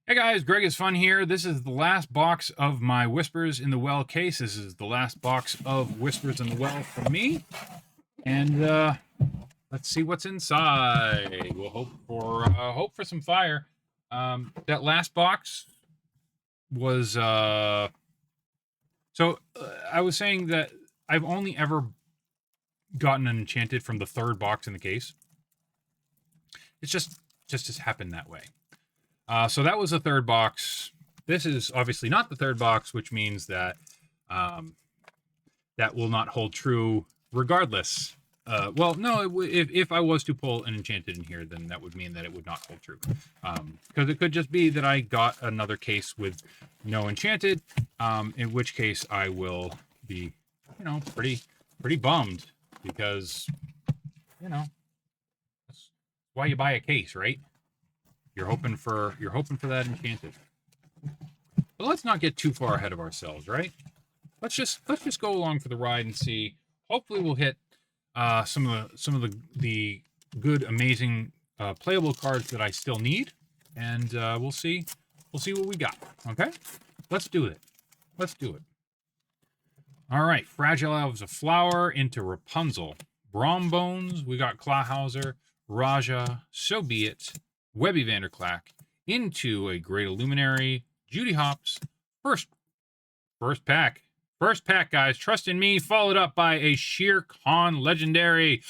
Hey guys, Greg is Fun here. This is the last box of my Whispers in the Well case. This is the last box of Whispers in the Well from me. And let's see what's inside. We'll hope for some fire. That last box was I was saying that I've only ever gotten an enchanted from the third box in the case. It's just has happened that way. So that was the third box. This is obviously not the third box, which means that that will not hold true regardless. Well, no, if I was to pull an enchanted in here, then that would mean that it would not hold true. Because it could just be that I got another case with no enchanted, in which case I will be, pretty bummed because, that's why you buy a case, right? You're hoping for that enchanted. But let's not get too far ahead of ourselves, right? Let's just go along for the ride and see. Hopefully, we'll hit some of the good, amazing playable cards that I still need, and we'll see what we got. Okay, let's do it. Let's do it. All right, Fragile Elves of Flower into Rapunzel, Brombones. We got Clawhauser, Raja, So Be It, Webby Vanderclack into a Great Illuminary, Judy Hopps. First pack. First pack, guys. Trust in me. Followed up by a Shere Khan Legendary.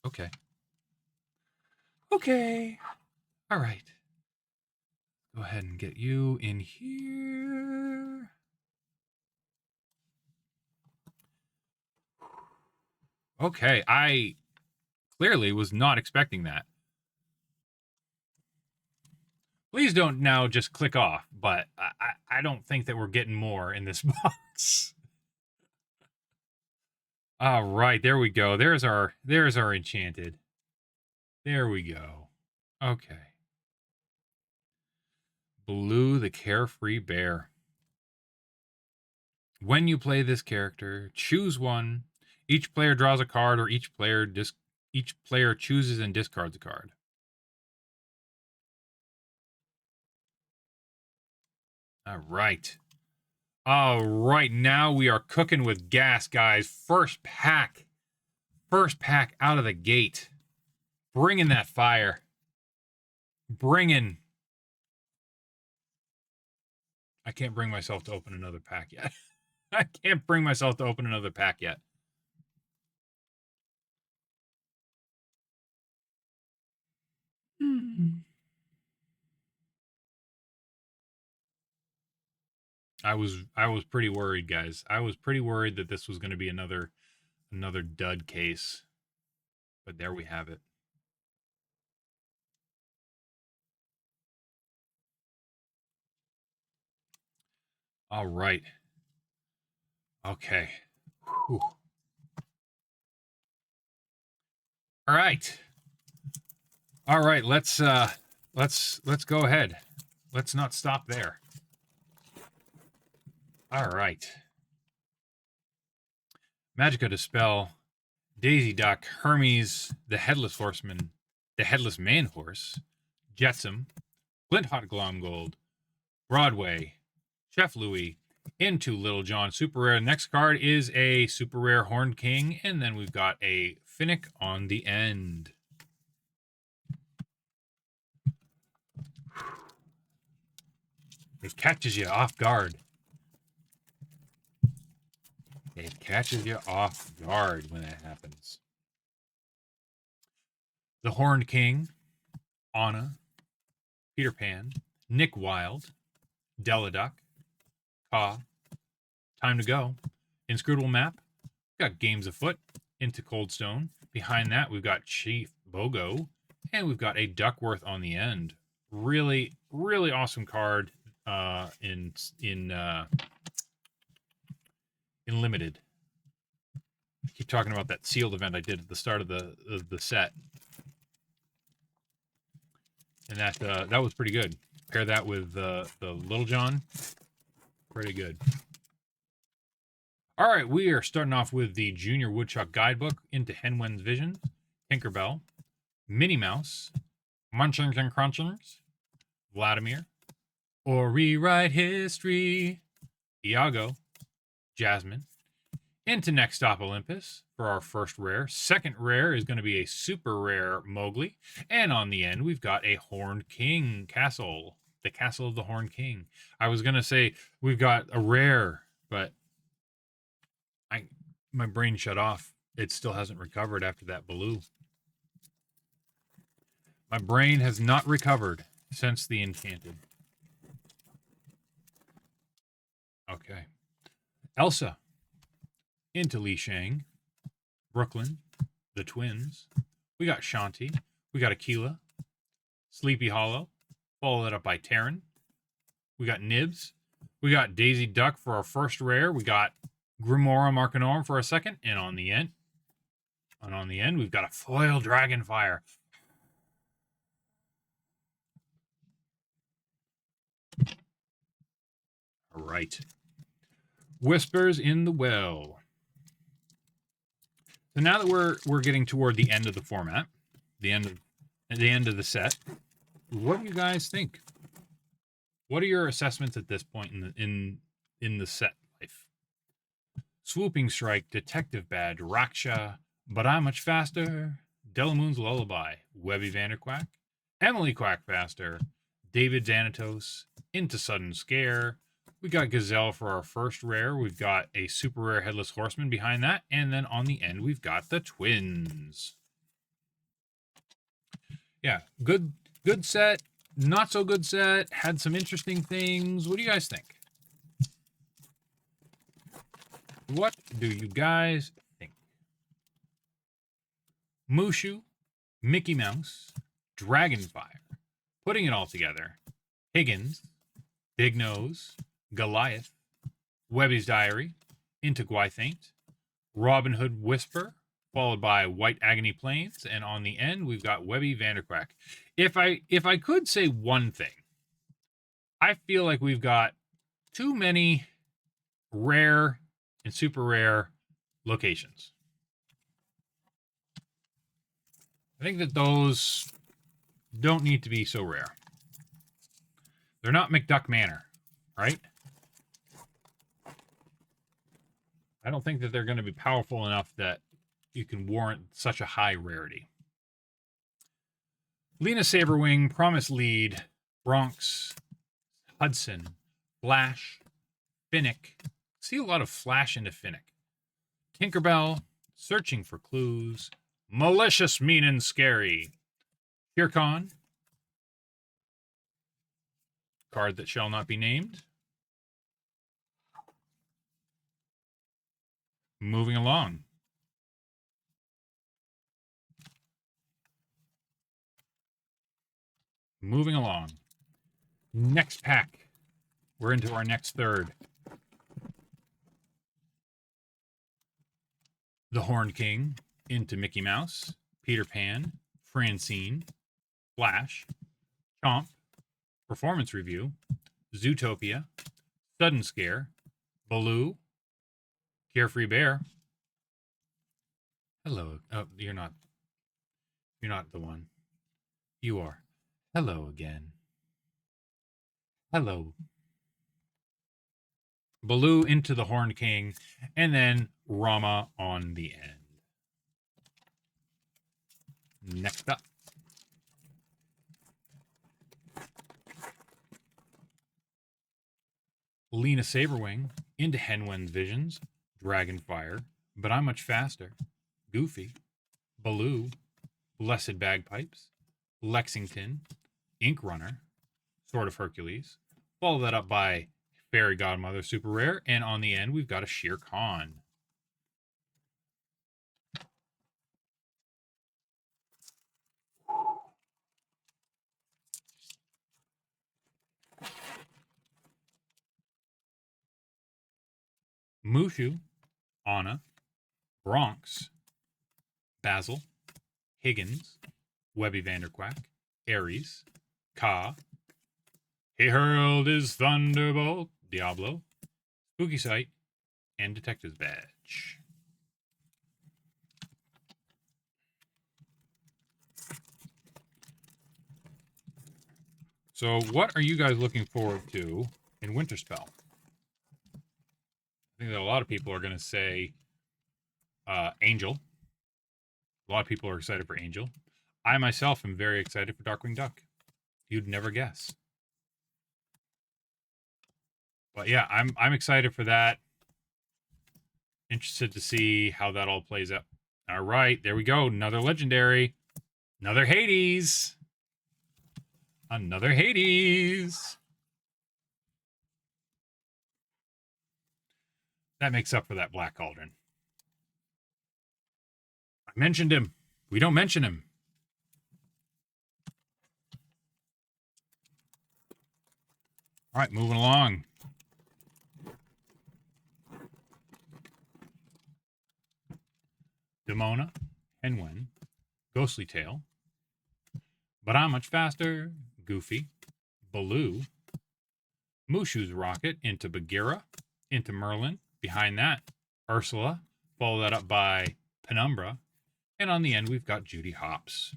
Okay. Okay. All right. Go ahead and get you in here. Okay. I clearly was not expecting that. Please don't now just click off, but I don't think that we're getting more in this box. All right, there we go. There's our enchanted. There we go. Okay. Blue the Carefree Bear. When you play this character, choose one. Each player draws a card, or each player chooses and discards a card. All right. All right, now we are cooking with gas, guys. First pack out of the gate. Bringing that fire. Bringing. I can't bring myself to open another pack yet. I can't bring myself to open another pack yet. I was pretty worried, guys. I was pretty worried that this was going to be another dud case. But there we have it. All right. Okay. Whew. All right. All right, let's go ahead. Let's not stop there. All right. Magica Dispel, Daisy Duck, Hermes, the Headless Horseman, the Headless Man Horse, Jetsam, Flint Hot Glomgold, Broadway, Chef Louis, into Little John Super Rare. Next card is a Super Rare Horned King, and then we've got a Finnick on the end. It catches you off guard. It catches you off guard when that happens. The Horned King, Anna, Peter Pan, Nick Wilde, Deladuck, Ka, Time to Go, Inscrutable Map, we've got Games Afoot, into Coldstone. Behind that, we've got Chief Bogo, and we've got a Duckworth on the end. Really, really awesome card in limited. I keep talking about that sealed event I did at the start of the set, and that was pretty good. Pair that with the Little John. Pretty good. All right, we are starting off with the Junior Woodchuck Guidebook into Henwen's Visions, Tinkerbell, Minnie Mouse, Munchings and Crunchings, Vladimir, or Rewrite History, Iago, Jasmine, into Next Stop Olympus for our first rare. Second rare is going to be a super rare Mowgli. And on the end, we've got a Horned King Castle. The Castle of the Horned King. I was going to say we've got a rare, but my brain shut off. It still hasn't recovered after that Baloo. My brain has not recovered since the Enchanted. Okay. Elsa. Into Li Shang. Brooklyn. The Twins. We got Shanti. We got Aquila. Sleepy Hollow. Follow that up by Terran. We got Nibs. We got Daisy Duck for our first rare. We got Grimora Marcanorum for a second. And on the end, we've got a foil Dragonfire. All right. Whispers in the Well. So now that we're getting toward the end of the format, the end of the set, what do you guys think? What are your assessments at this point in the set life? Swooping Strike, Detective Badge, Raksha, But I'm Much Faster, Delamoon's Lullaby, Webby Vanderquack, Emily Quackfaster, David Xanatos, Into Sudden Scare. We got Gazelle for our first rare. We've got a super rare Headless Horseman behind that. And then on the end, we've got the Twins. Yeah, good set. Not so good set. Had some interesting things. What do you guys think? What do you guys think? Mushu, Mickey Mouse, Dragonfire. Putting it all together. Higgins, Big Nose, Goliath, Webby's Diary, Into Gwythaint, Robin Hood Whisper, followed by White Agony Plains, and on the end we've got Webby Vanderquack. If I could say one thing, I feel like we've got too many rare and super rare locations. I think that those don't need to be so rare. They're not McDuck Manor, right? I don't think that they're going to be powerful enough that you can warrant such a high rarity. Lena Saberwing, Promise Lead, Bronx, Hudson, Flash, Finnick. See a lot of Flash into Finnick. Tinkerbell, Searching for Clues, Malicious, Mean, and Scary. Kirkon, card that shall not be named. Moving along. Moving along. Next pack. We're into our next third. The Horned King, into Mickey Mouse, Peter Pan, Francine, Flash, Chomp, Performance Review, Zootopia, Sudden Scare, Baloo, Carefree Bear. Hello. Oh, you're not the one. You are. Hello again. Hello. Baloo into the Horned King, and then Rama on the end. Next up. Lena Saberwing into Henwen's Visions, Dragonfire, But I'm Much Faster, Goofy, Baloo, Blessed Bagpipes, Lexington, Ink Runner, Sword of Hercules. Follow that up by Fairy Godmother Super Rare, and on the end we've got a Shere Khan. Mushu, Anna, Bronx, Basil, Higgins, Webby Vanderquack, Ares, Ka. He hurled his thunderbolt, Diablo, Spooky Sight, and Detective's Badge. So what are you guys looking forward to in Winterspell? I think that a lot of people are going to say Angel. A lot of people are excited for Angel. I myself am very excited for Darkwing Duck. You'd never guess. But yeah, I'm excited for that. Interested to see how that all plays out. All right, there we go. Another legendary. Another Hades. Another Hades. That makes up for that Black Cauldron. I mentioned him. We don't mention him. All right, moving along. Demona, Henwen, Ghostly Tail, But I'm Much Faster, Goofy, Baloo, Mushu's Rocket into Bagheera, into Merlin. Behind that, Ursula. Follow that up by Penumbra. And on the end, we've got Judy Hopps.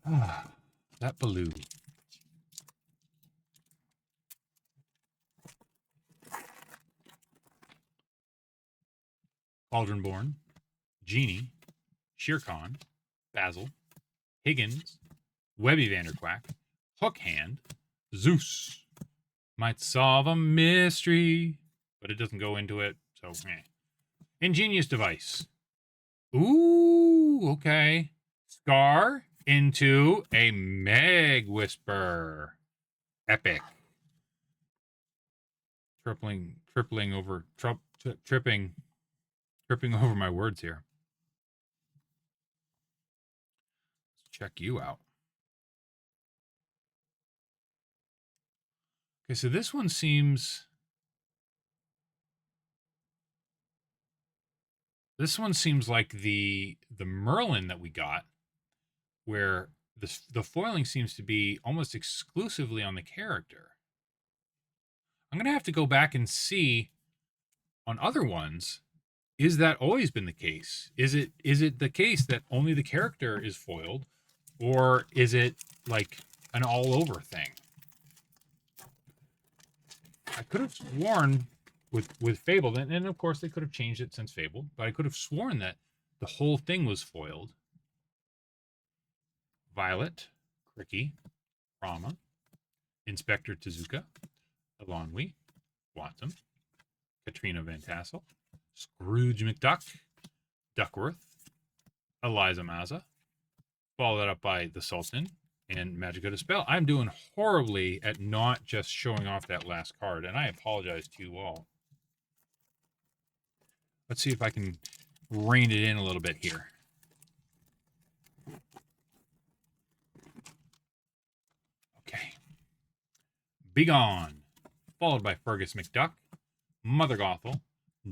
That Baloo. Cauldronborn, Genie, Shere Khan, Basil, Higgins, Webby Vanderquack, Hookhand, Zeus. Might solve a mystery, but it doesn't go into it, so eh. Ingenious Device. Ooh, okay. Scar into a Meg Whisper. Epic. Tripping over my words here. Let's check you out. Okay, so this one seems like the Merlin that we got, where the foiling seems to be almost exclusively on the character. I'm gonna have to go back and see on other ones. Is that always been the case? Is it the case that only the character is foiled, or is it like an all over thing? I could have sworn with Fable, and of course they could have changed it since Fable, but I could have sworn that the whole thing was foiled. Violet, Cricky, Rama, Inspector Tezuka, Elanwi, Watson, Katrina Van Tassel, Scrooge McDuck, Duckworth, Eliza Mazza, followed up by the Sultan and Magic of Spell. I'm doing horribly at not just showing off that last card, and I apologize to you all. Let's see if I can rein it in a little bit here. Okay. Begone, followed by Fergus McDuck, Mother Gothel,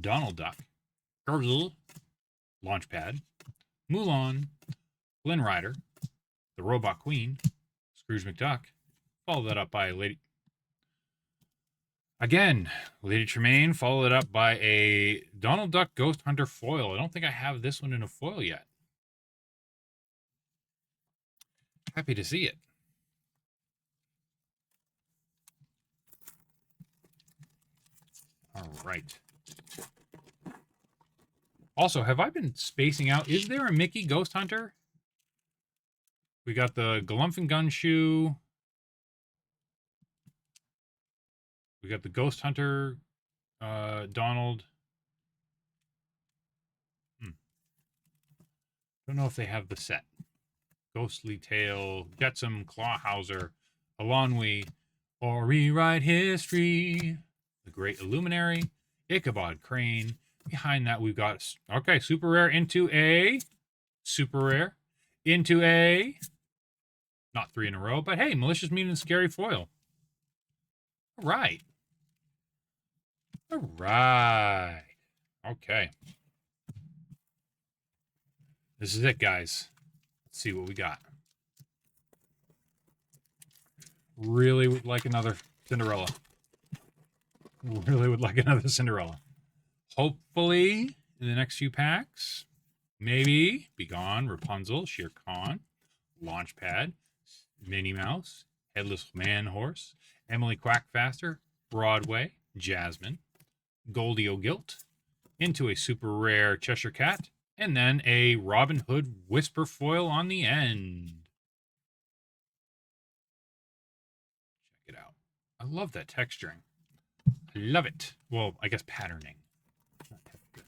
Donald Duck, Gurgle, Launchpad, Mulan, Glen Rider, the Robot Queen, Scrooge McDuck, follow that up by Lady Tremaine, follow it up by a Donald Duck Ghost Hunter foil. I don't think I have this one in a foil yet. Happy to see it. All right. Also, have I been spacing out? Is there a Mickey Ghost Hunter? We got the Galumphing Gunshoe. We got the Ghost Hunter, Donald. Don't know if they have the set. Ghostly Tale, Jetsam, Clawhauser, Alonwi, or Rewrite History, the Great Illuminary, Ichabod Crane. Behind that, we've got, okay, super rare into a, super rare into a, not 3 in a row, but hey, Malicious Meaning Scary Foil. All right. All right. Okay. This is it, guys. Let's see what we got. Really would like another Cinderella. Really would like another Cinderella. Hopefully, in the next few packs, maybe Begone, Rapunzel, Shere Khan, Launchpad, Minnie Mouse, Headless Man Horse, Emily Quackfaster, Broadway, Jasmine, Goldie O'Gilt, into a super rare Cheshire Cat, and then a Robin Hood Whisper foil on the end. Check it out. I love that texturing. I love it. Well, I guess patterning. Not texturing.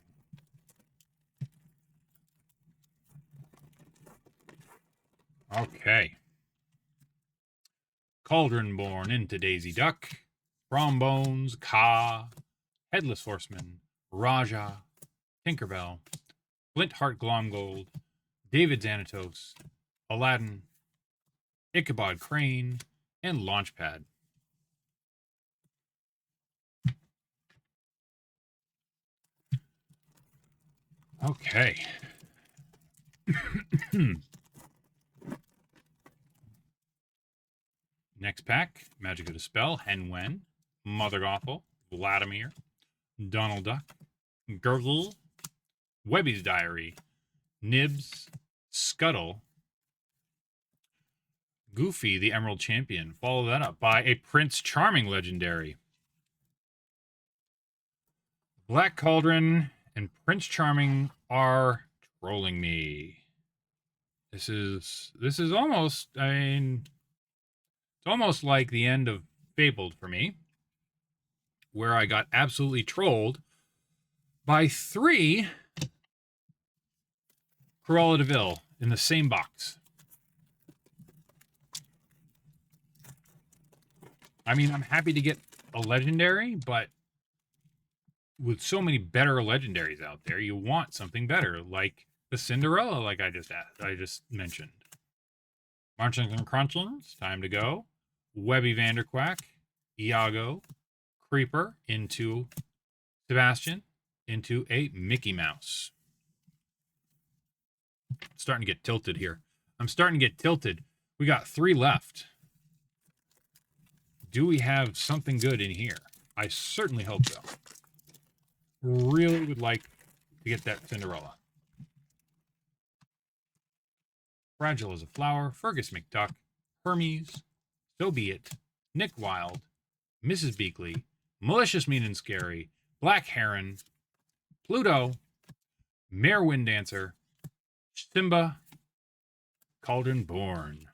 Okay. Cauldron Born into Daisy Duck, Brombones, Ka, Headless Horseman, Raja, Tinkerbell, Flintheart Glomgold, David Xanatos, Aladdin, Ichabod Crane, and Launchpad. Okay. Next pack, Magic of the Spell, Hen Wen, Mother Gothel, Vladimir, Donald Duck, Gurgle, Webby's Diary, Nibs, Scuttle, Goofy, the Emerald Champion. Follow that up by a Prince Charming Legendary. Black Cauldron and Prince Charming are trolling me. This is almost, I mean, it's almost like the end of Fabled for me, where I got absolutely trolled by 3 Cruella de Vil in the same box. I mean, I'm happy to get a legendary, but with so many better legendaries out there, you want something better, like the Cinderella, like I just mentioned. Marching and Crunching, it's time to go. Webby Vanderquack, Iago, Creeper into Sebastian, into a Mickey Mouse. Starting to get tilted here. I'm starting to get tilted. We got 3 left. Do we have something good in here? I certainly hope so. Really would like to get that Cinderella. Fragile as a Flower, Fergus McDuck, Hermes, So Be It, Nick Wilde, Mrs. Beakley, Malicious, Mean and Scary, Black Heron, Pluto, Mare Winddancer, Simba, Cauldron Born.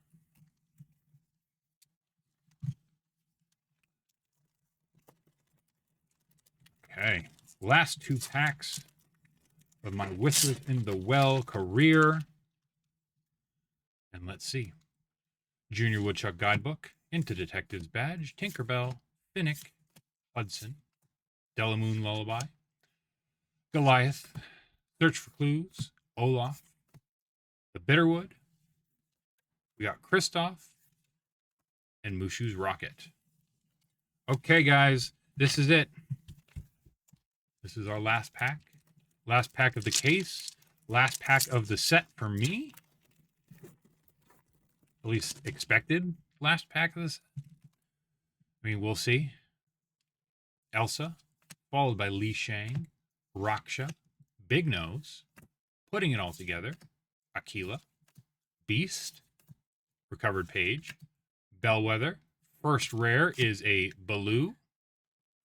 Okay, last 2 packs of my Whistles in the Well career. And let's see. Junior Woodchuck Guidebook, Into Detective's Badge, Tinkerbell, Finnick, Hudson, Delamoon Lullaby, Goliath, Search for Clues, Olaf, The Bitterwood. We got Kristoff and Mushu's Rocket. Okay, guys, this is it. This is our last pack. Last pack of the case. Last pack of the set for me. At least expected last pack of this. I mean, we'll see. Elsa, followed by Li Shang, Raksha, Big Nose, Putting It All Together, Aquila, Beast, Recovered Page, Bellwether. First rare is a Baloo.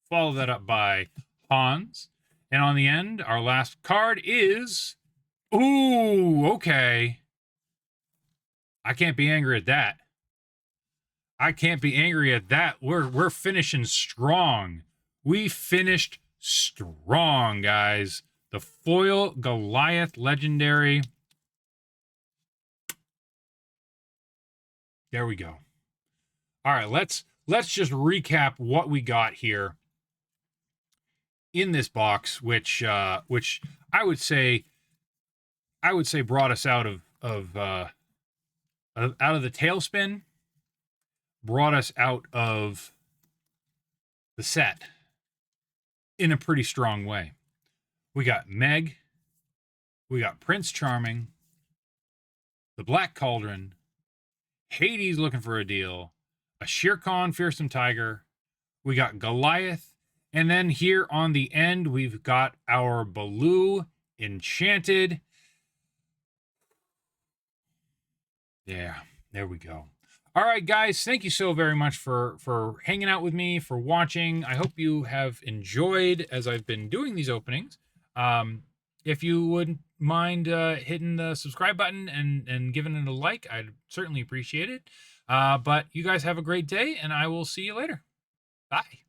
Follow that up by Hans. And on the end, our last card is... Ooh, okay. I can't be angry at that. I can't be angry at that. We're finishing strong. We finished strong, guys. The foil Goliath legendary. There we go. All right, let's just recap what we got here in this box, which I would say brought us out of the tailspin, brought us out of the set in a pretty strong way. We got Meg, we got Prince Charming, the Black Cauldron, Hades Looking for a Deal, a a Shere Khan Fearsome Tiger. We got Goliath. And then here on the end, we've got our Baloo Enchanted. Yeah, there we go. All right, guys, thank you so very much for hanging out with me, for watching. I hope you have enjoyed as I've been doing these openings. If you wouldn't mind hitting the subscribe button and giving it a like, I'd certainly appreciate it. But you guys have a great day, and I will see you later. Bye.